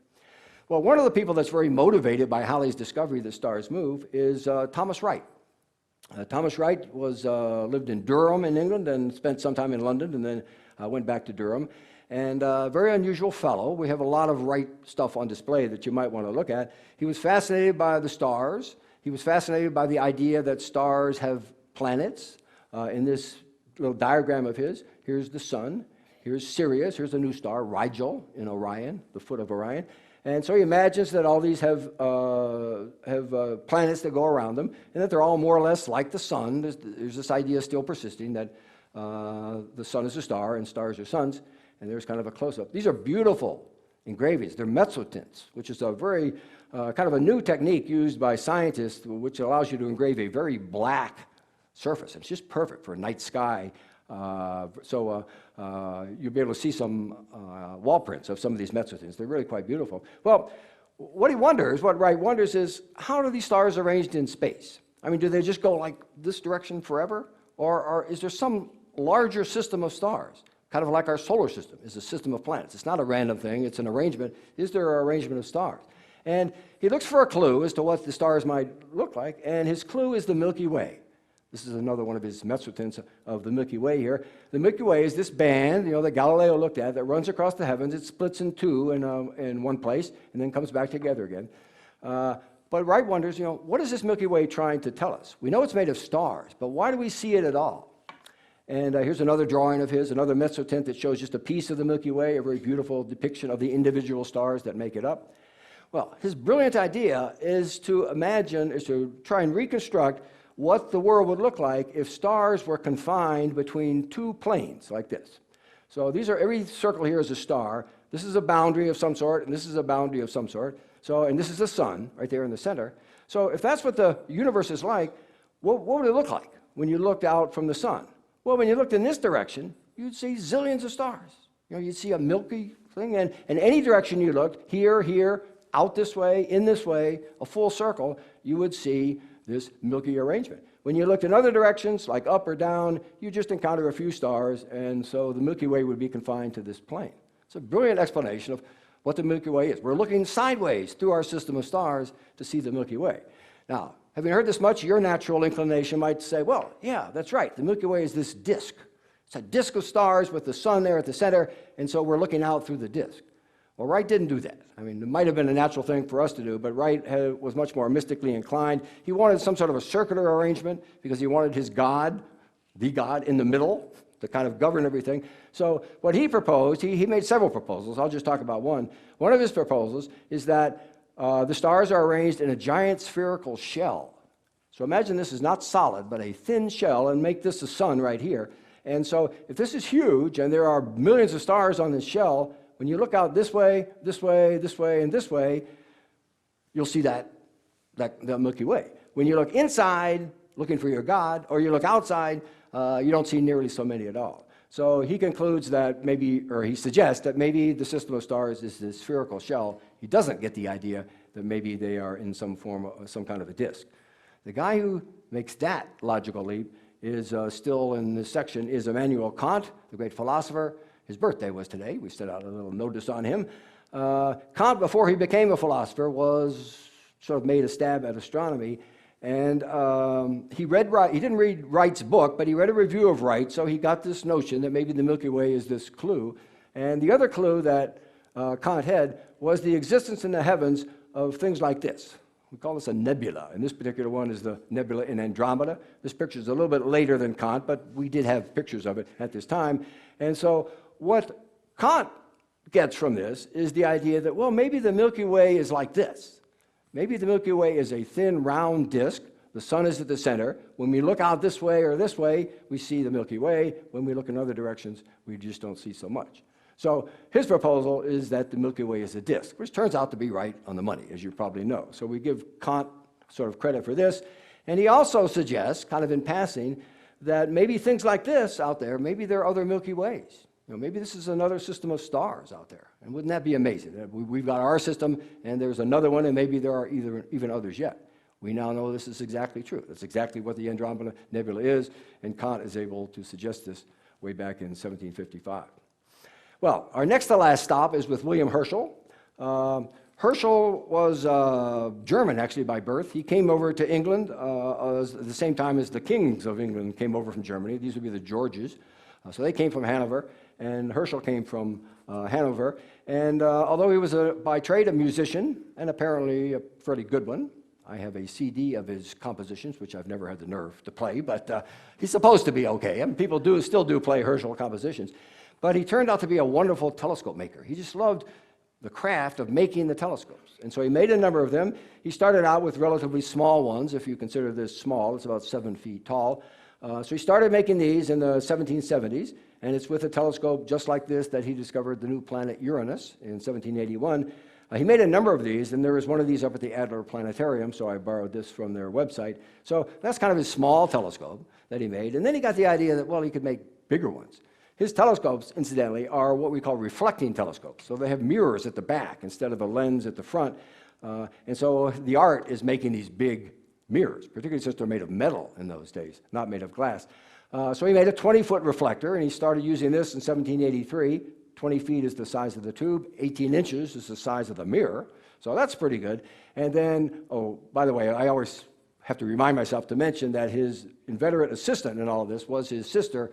Well, one of the people that's very motivated by Halley's discovery that stars move is Thomas Wright. Thomas Wright lived in Durham in England and spent some time in London and then went back to Durham. And a very unusual fellow. We have a lot of Wright stuff on display that you might want to look at. He was fascinated by the stars. He was fascinated by the idea that stars have planets. In this little diagram of his, here's the sun, here's Sirius, here's a new star, Rigel in Orion, the foot of Orion. And so he imagines that all these have planets that go around them, and that they're all more or less like the sun. There's this idea still persisting that the sun is a star and stars are suns, and there's kind of a close-up. These are beautiful engravings. They're mezzotints, which is a very kind of a new technique used by scientists, which allows you to engrave a very black surface. It's just perfect for a night sky. You'll be able to see some wall prints of some of these mezzotints. They're really quite beautiful. Well, what Wright wonders is, how are these stars arranged in space? I mean, do they just go like this direction forever? Or is there some larger system of stars? Kind of like our solar system is a system of planets. It's not a random thing, it's an arrangement. Is there an arrangement of stars? And he looks for a clue as to what the stars might look like, and his clue is the Milky Way. This is another one of his mezzotints of the Milky Way here. The Milky Way is this band, that Galileo looked at, that runs across the heavens. It splits in two in one place and then comes back together again. But Wright wonders, what is this Milky Way trying to tell us? We know it's made of stars, but why do we see it at all? And here's another drawing of his, another mezzotint that shows just a piece of the Milky Way, a very beautiful depiction of the individual stars that make it up. Well, his brilliant idea is to try and reconstruct what the world would look like if stars were confined between two planes like this. So every circle here is a star. This is a boundary of some sort, and this is a boundary of some sort. And this is the sun right there in the center. So if that's what the universe is like, what would it look like when you looked out from the sun? Well, when you looked in this direction, you'd see zillions of stars. You'd see a milky thing, and in any direction you looked, here, out this way, in this way, a full circle, you would see this Milky arrangement. When you looked in other directions, like up or down, you just encounter a few stars, and so the Milky Way would be confined to this plane. It's a brilliant explanation of what the Milky Way is. We're looking sideways through our system of stars to see the Milky Way. Now, having heard this much, your natural inclination might say, well, yeah, that's right. The Milky Way is this disk. It's a disk of stars with the sun there at the center, and so we're looking out through the disk. Well, Wright didn't do that. I mean, it might have been a natural thing for us to do, but Wright was much more mystically inclined. He wanted some sort of a circular arrangement because he wanted his God, the God, in the middle to kind of govern everything. So what he proposed, he made several proposals. I'll just talk about one. One of his proposals is that the stars are arranged in a giant spherical shell. So imagine this is not solid, but a thin shell, and make this the sun right here. And so if this is huge, and there are millions of stars on this shell, when you look out this way, this way, this way, and this way, you'll see the Milky Way. When you look inside, looking for your God, or you look outside, you don't see nearly so many at all. So he concludes that maybe, or he suggests that maybe the system of stars is this spherical shell. He doesn't get the idea that maybe they are in some form of some kind of a disk. The guy who makes that logical leap is still in this section is Immanuel Kant, the great philosopher. His birthday was today. We set out a little notice on him. Kant, before he became a philosopher, was sort of made a stab at astronomy. And he didn't read Wright's book, but he read a review of Wright, so he got this notion that maybe the Milky Way is this clue. And the other clue that Kant had was the existence in the heavens of things like this. We call this a nebula, and this particular one is the nebula in Andromeda. This picture is a little bit later than Kant, but we did have pictures of it at this time. And so what Kant gets from this is the idea that, well, maybe the Milky Way is like this. Maybe the Milky Way is a thin, round disk. The sun is at the center. When we look out this way or this way, we see the Milky Way. When we look in other directions, we just don't see so much. So his proposal is that the Milky Way is a disk, which turns out to be right on the money, as you probably know. So we give Kant sort of credit for this. And he also suggests, kind of in passing, that maybe things like this out there, maybe there are other Milky Ways. Maybe this is another system of stars out there. And wouldn't that be amazing? We've got our system, and there's another one, and maybe there are even others yet. We now know this is exactly true. That's exactly what the Andromeda Nebula is, and Kant is able to suggest this way back in 1755. Well, our next to last stop is with William Herschel. Herschel was German, actually, by birth. He came over to England at the same time as the kings of England came over from Germany. These would be the Georges. So they came from Hanover, and Herschel came from Hanover. And although he was by trade a musician, and apparently a fairly good one, I have a CD of his compositions, which I've never had the nerve to play, but he's supposed to be okay. I mean, people still do play Herschel compositions. But he turned out to be a wonderful telescope maker. He just loved the craft of making the telescopes. And so he made a number of them. He started out with relatively small ones, if you consider this small. It's about 7 feet tall. So he started making these in the 1770s, and it's with a telescope just like this that he discovered the new planet Uranus in 1781. He made a number of these, and there was one of these up at the Adler Planetarium, so I borrowed this from their website. So that's kind of his small telescope that he made. And then he got the idea that, well, he could make bigger ones. His telescopes, incidentally, are what we call reflecting telescopes. So they have mirrors at the back instead of a lens at the front. And so the art is making these big mirrors, particularly since they're made of metal in those days, not made of glass. So he made a 20-foot reflector, and he started using this in 1783. 20 feet is the size of the tube. 18 inches is the size of the mirror. So that's pretty good. And then, oh, by the way, I always have to remind myself to mention that his inveterate assistant in all of this was his sister,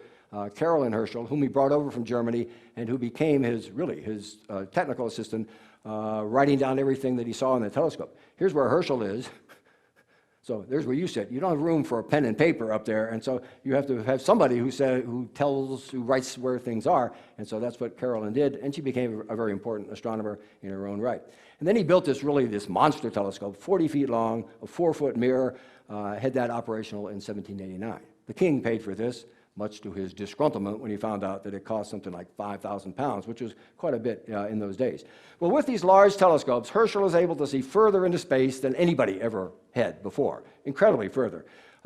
Caroline Herschel, whom he brought over from Germany and who became his technical assistant, writing down everything that he saw in the telescope. Here's where Herschel is. So there's where you sit. You don't have room for a pen and paper up there, and so you have to have somebody who writes where things are, and so that's what Caroline did, and she became a very important astronomer in her own right. And then he built this monster telescope, 40 feet long, a 4-foot mirror, had that operational in 1789. The king paid for this, much to his disgruntlement when he found out that it cost something like 5,000 pounds, which was quite a bit in those days. Well, with these large telescopes, Herschel is able to see further into space than anybody ever had before, incredibly further.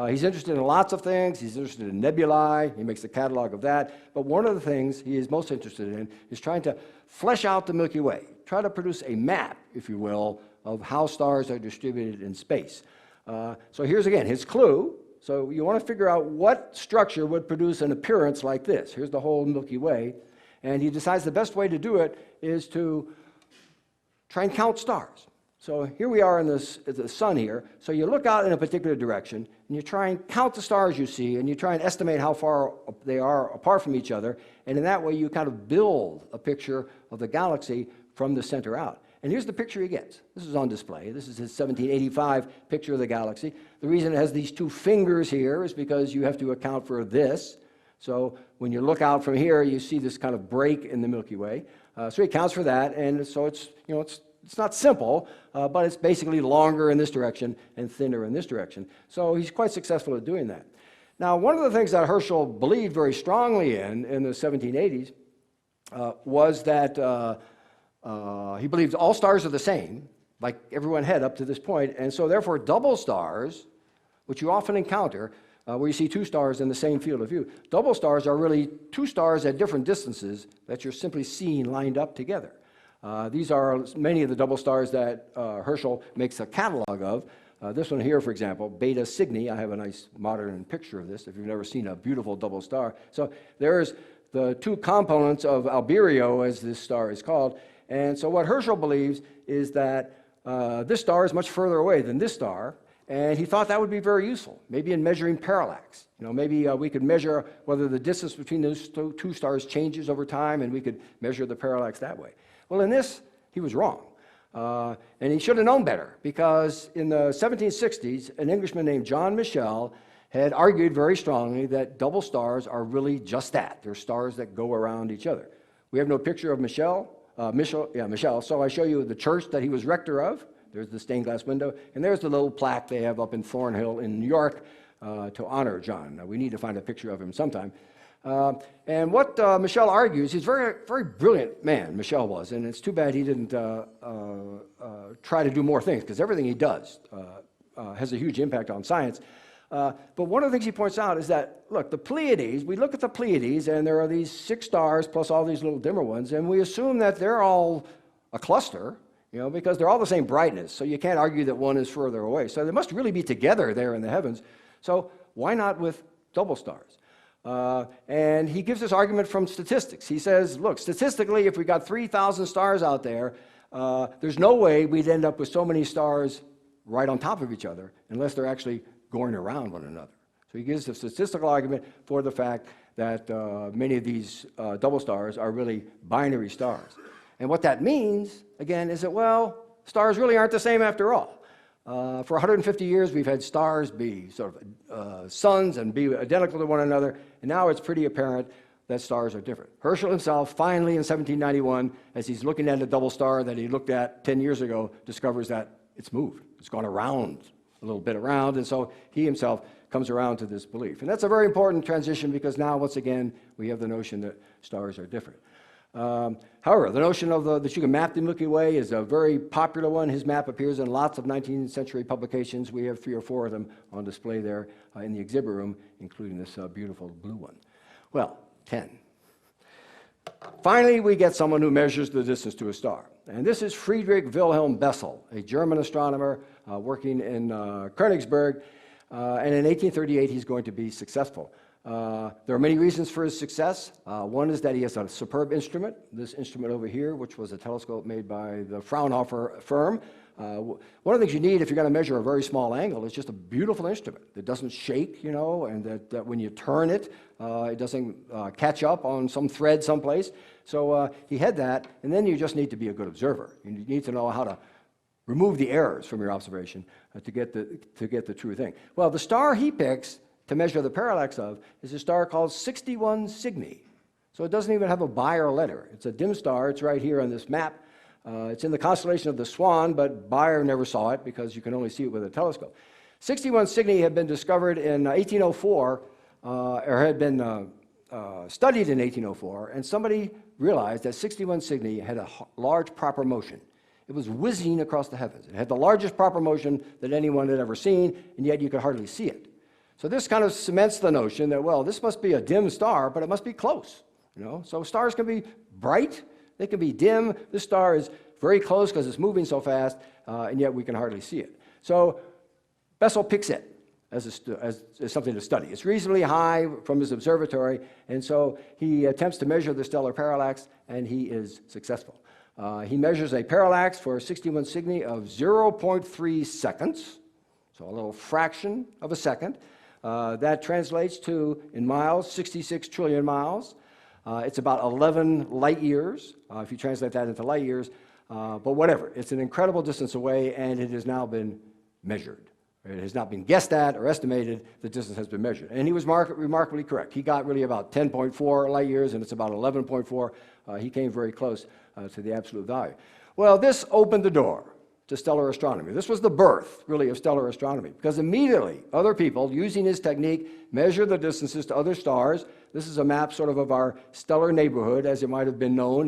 He's interested in lots of things. He's interested in nebulae. He makes a catalog of that. But one of the things he is most interested in is trying to flesh out the Milky Way, try to produce a map, if you will, of how stars are distributed in space. So here's again his clue. So you want to figure out what structure would produce an appearance like this. Here's the whole Milky Way. And he decides the best way to do it is to try and count stars. So here we are in the sun here. So you look out in a particular direction, and you try and count the stars you see, and you try and estimate how far they are apart from each other. And in that way, you kind of build a picture of the galaxy from the center out. And here's the picture he gets. This is on display. This is his 1785 picture of the galaxy. The reason it has these two fingers here is because you have to account for this. So when you look out from here, you see this kind of break in the Milky Way. So he accounts for that, and so it's, it's not simple, but it's basically longer in this direction and thinner in this direction. So he's quite successful at doing that. Now, one of the things that Herschel believed very strongly in the 1780s was that he believed all stars are the same, like everyone had up to this point, and so therefore double stars, which you often encounter, where you see two stars in the same field of view. Double stars are really two stars at different distances that you're simply seeing lined up together. These are many of the double stars that Herschel makes a catalog of. This one here, for example, Beta Cygni. I have a nice modern picture of this if you've never seen a beautiful double star. So there's the two components of Albireo, as this star is called. And so what Herschel believes is that this star is much further away than this star, and he thought that would be very useful, maybe in measuring parallax. Maybe we could measure whether the distance between those two stars changes over time, and we could measure the parallax that way. Well, in this, he was wrong. And he should have known better, because in the 1760s, an Englishman named John Michel had argued very strongly that double stars are really just that. They're stars that go around each other. We have no picture of Michel, so I show you the church that he was rector of. There's the stained glass window, and there's the little plaque they have up in Thornhill in New York to honor John. Now, we need to find a picture of him sometime. And what Michel argues, he's a very, very brilliant man, Michel was, and it's too bad he didn't try to do more things, because everything he does has a huge impact on science. But one of the things he points out is that, look, the Pleiades, we look at the Pleiades, and there are these 6 stars plus all these little dimmer ones, and we assume that they're all a cluster, because they're all the same brightness, so you can't argue that one is further away. So they must really be together there in the heavens. So why not with double stars? And he gives this argument from statistics. He says, look, statistically, if we got 3,000 stars out there, there's no way we'd end up with so many stars right on top of each other unless they're actually going around one another. So he gives the statistical argument for the fact that many of these double stars are really binary stars. And what that means, again, is that, well, stars really aren't the same after all. For 150 years, we've had stars be sort of suns and be identical to one another, and now it's pretty apparent that stars are different. Herschel himself, finally in 1791, as he's looking at a double star that he looked at 10 years ago, discovers that it's moved. It's gone around, a little bit around, and so he himself comes around to this belief. And that's a very important transition, because now, once again, we have the notion that stars are different. However, the notion of that you can map the Milky Way is a very popular one. His map appears in lots of 19th century publications. We have 3 or 4 of them on display there in the exhibit room, including this beautiful blue one. Well, 10. Finally, we get someone who measures the distance to a star. And this is Friedrich Wilhelm Bessel, a German astronomer working in Königsberg. And in 1838, he's going to be successful. There are many reasons for his success. One is that he has a superb instrument, this instrument over here, which was a telescope made by the Fraunhofer firm. One of the things you need if you're going to measure a very small angle is just a beautiful instrument that doesn't shake, and that when you turn it, it doesn't catch up on some thread someplace. So he had that, and then you just need to be a good observer. You need to know how to remove the errors from your observation to get the true thing. Well, the star he picks to measure the parallax of is a star called 61 Cygni. So it doesn't even have a Bayer letter. It's a dim star. It's right here on this map. It's in the constellation of the Swan, but Bayer never saw it because you can only see it with a telescope. 61 Cygni had been discovered in 1804, or had been studied in 1804, and somebody realized that 61 Cygni had a large proper motion. It was whizzing across the heavens. It had the largest proper motion that anyone had ever seen, and yet you could hardly see it. So this kind of cements the notion that, well, this must be a dim star, but it must be close. So stars can be bright, they can be dim. This star is very close because it's moving so fast, and yet we can hardly see it. So Bessel picks it as something to study. It's reasonably high from his observatory, and so he attempts to measure the stellar parallax, and he is successful. He measures a parallax for 61 Cygni of 0.3 seconds, so a little fraction of a second. That translates to, in miles, 66 trillion miles. It's about 11 light years, if you translate that into light years. But whatever, it's an incredible distance away, and it has now been measured. It has not been guessed at or estimated. The distance has been measured. And he was remarkably correct. He got really about 10.4 light years, and it's about 11.4. He came very close to the absolute value. Well, this opened the door to stellar astronomy. This was the birth, really, of stellar astronomy, because immediately other people, using his technique, measured the distances to other stars. This is a map sort of our stellar neighborhood, as it might have been known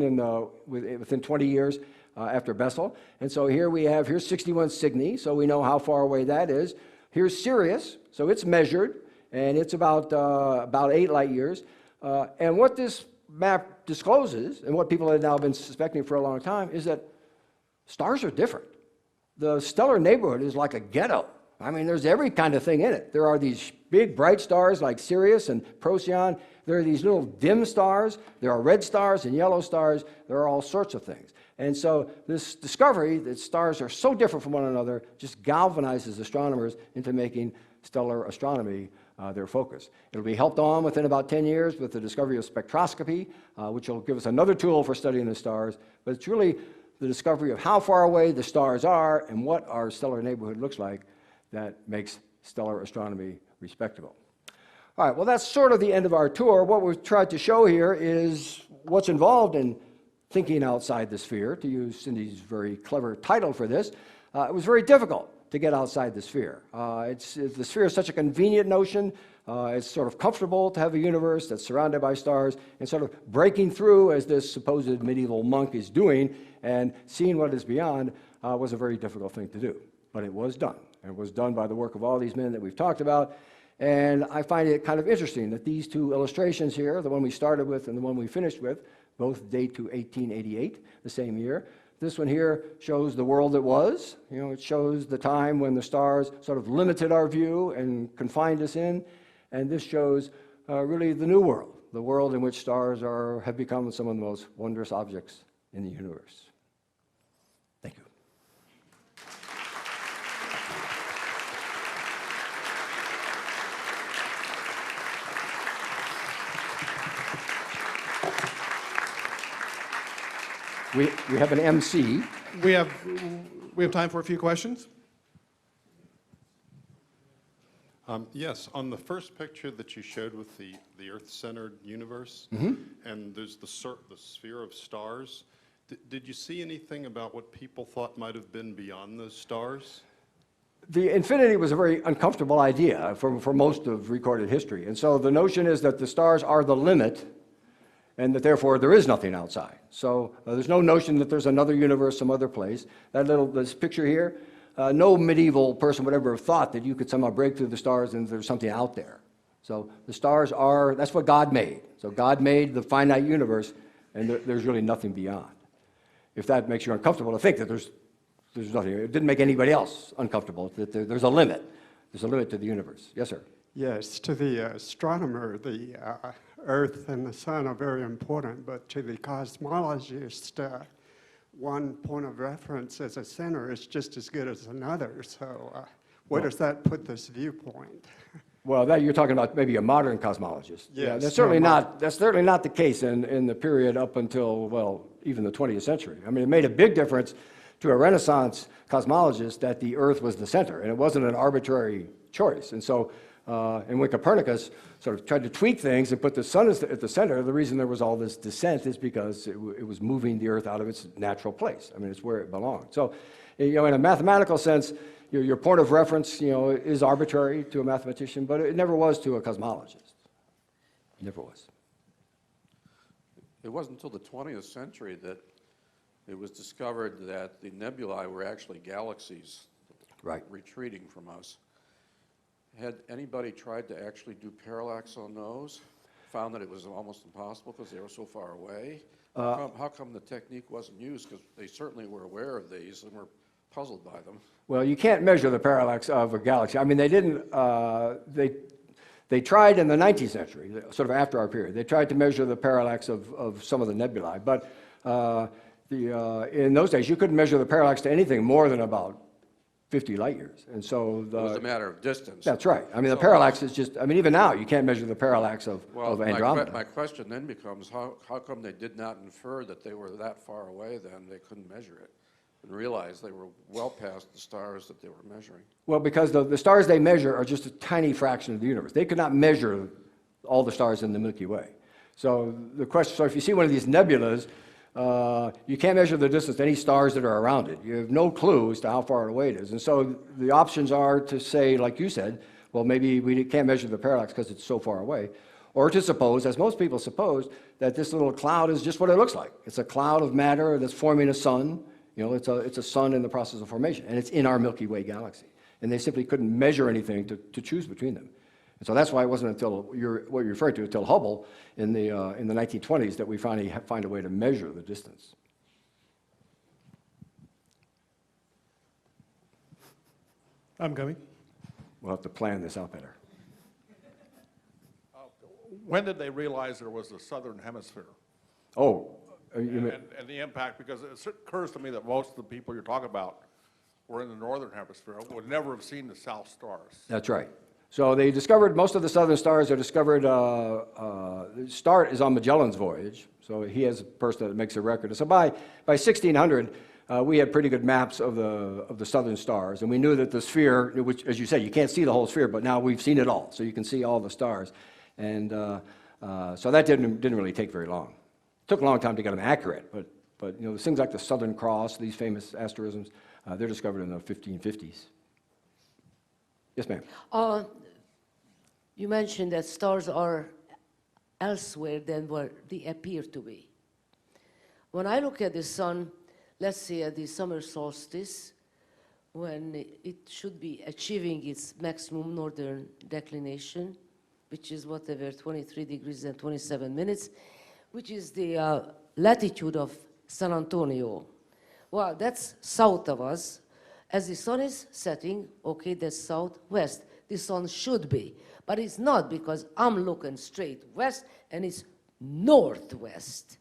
within 20 years after Bessel. And so here's 61 Cygni, so we know how far away that is. Here's Sirius, so it's measured, and it's about 8 light years. And what this map discloses, and what people have now been suspecting for a long time, is that stars are different. The stellar neighborhood is like a ghetto. I mean, there's every kind of thing in it. There are these big, bright stars like Sirius and Procyon. There are these little dim stars. There are red stars and yellow stars. There are all sorts of things. And so this discovery that stars are so different from one another just galvanizes astronomers into making stellar astronomy their focus. It'll be helped on within about 10 years with the discovery of spectroscopy, which will give us another tool for studying the stars. But it's really the discovery of how far away the stars are and what our stellar neighborhood looks like that makes stellar astronomy respectable. All right, well, that's sort of the end of our tour. What we've tried to show here is what's involved in thinking outside the sphere, to use Cindy's very clever title for this. It was very difficult to get outside the sphere. The sphere is such a convenient notion. It's sort of comfortable to have a universe that's surrounded by stars, and sort of breaking through, as this supposed medieval monk is doing, and seeing what is beyond was a very difficult thing to do. But it was done. And it was done by the work of all these men that we've talked about. And I find it kind of interesting that these two illustrations here, the one we started with and the one we finished with, both date to 1888, the same year. This one here shows the world that was. You know, it shows the time when the stars sort of limited our view and confined us in. And this shows really the new world, the world in which stars have become some of the most wondrous objects in the universe. Thank you. We have an MC. We have time for a few questions. Yes, on the first picture that you showed with the Earth-centered universe, and there's the sphere of stars, did you see anything about what people thought might have been beyond those stars? The infinity was a very uncomfortable idea for most of recorded history. And so the notion is that the stars are the limit, and that therefore there is nothing outside. So there's no notion that there's another universe, some other place. This picture here, no medieval person would ever have thought that you could somehow break through the stars and there's something out there. So the stars that's what God made. So God made the finite universe, and there's really nothing beyond. If that makes you uncomfortable to think that there's nothing, it didn't make anybody else uncomfortable, that there's a limit. There's a limit to the universe. Yes, sir? Yes, to the astronomer, the Earth and the Sun are very important, but to the cosmologist, one point of reference as a center is just as good as another. So where does that put this viewpoint? Well, you're talking about maybe a modern cosmologist. Yes, Yeah, that's certainly not the case in the period up until, well, even the 20th century. I mean, it made a big difference to a Renaissance cosmologist that the Earth was the center, and it wasn't an arbitrary choice. And so, and when Copernicus sort of tried to tweak things and put the sun at the center, the reason there was all this dissent is because it was moving the Earth out of its natural place. I mean, it's where it belonged. So, in a mathematical sense, your point of reference, is arbitrary to a mathematician, but it never was to a cosmologist. It never was. It wasn't until the 20th century that it was discovered that the nebulae were actually galaxies retreating from us. Had anybody tried to actually do parallax on those? Found that it was almost impossible because they were so far away? How come the technique wasn't used? Because they certainly were aware of these and were puzzled by them. Well, you can't measure the parallax of a galaxy. I mean, they didn't, they tried in the 19th century, sort of after our period. They tried to measure the parallax of some of the nebulae, but in those days, you couldn't measure the parallax to anything more than about 50 light years. And so it was a matter of distance. That's right. I mean, the parallax is just, I mean, even now, you can't measure the parallax of Andromeda. My question then becomes, how come they did not infer that they were that far away then? They couldn't measure it. and realized they were well past the stars that they were measuring. Well, because the stars they measure are just a tiny fraction of the universe. They could not measure all the stars in the Milky Way. So the question, so if you see one of these nebulas, you can't measure the distance to any stars that are around it. You have no clue as to how far away it is. And so the options are to say, like you said, well, maybe we can't measure the parallax because it's so far away. Or to suppose, as most people suppose, that this little cloud is just what it looks like. It's a cloud of matter that's forming a sun. You know, it's a sun in the process of formation, and it's in our Milky Way galaxy. And they simply couldn't measure anything to choose between them. And so that's why it wasn't until what you're referring to, until Hubble in the 1920s, that we finally find a way to measure the distance. I'm coming. We'll have to plan this out better. When did they realize there was a southern hemisphere? Oh, you mean, And the impact, because it occurs to me that most of the people you're talking about were in the northern hemisphere, would never have seen the south stars. that's right. So they discovered most of the southern stars are discovered, Start is on Magellan's voyage, so he is a person that makes a record. So by 1600, we had pretty good maps of the southern stars, and we knew that the sphere, which, as you say, you can't see the whole sphere, but now we've seen it all, so you can see all the stars. And so that didn't really take very long. It took a long time to get them accurate, but you know, things like the Southern Cross, these famous asterisms, they're discovered in the 1550s. Yes, ma'am. You mentioned that stars are elsewhere than where they appear to be. When I look at the sun, let's say at the summer solstice, when it should be achieving its maximum northern declination, which is whatever, 23 degrees and 27 minutes, which is the latitude of San Antonio. Well, that's south of us. As the sun is setting, okay, that's southwest. The sun should be, but it's not, because I'm looking straight west and it's northwest.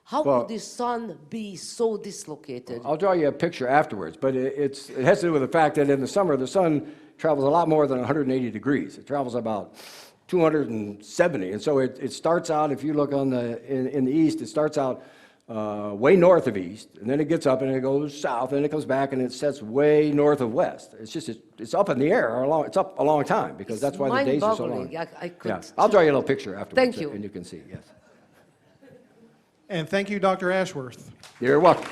How Well, could the sun be so dislocated? I'll draw you a picture afterwards, but it has to do with the fact that in the summer, the sun travels a lot more than 180 degrees. It travels about 270, and so it starts out, if you look on in the east, it starts out way north of east, and then it gets up and it goes south, and it comes back and it sets way north of west. It's just, it's up in the air, it's up a long time, because that's why the days are so long. Mind-boggling. I could. Yeah, I'll draw you a little picture afterwards. Thank you. And you can see, yes. And thank you, Dr. Ashworth. You're welcome.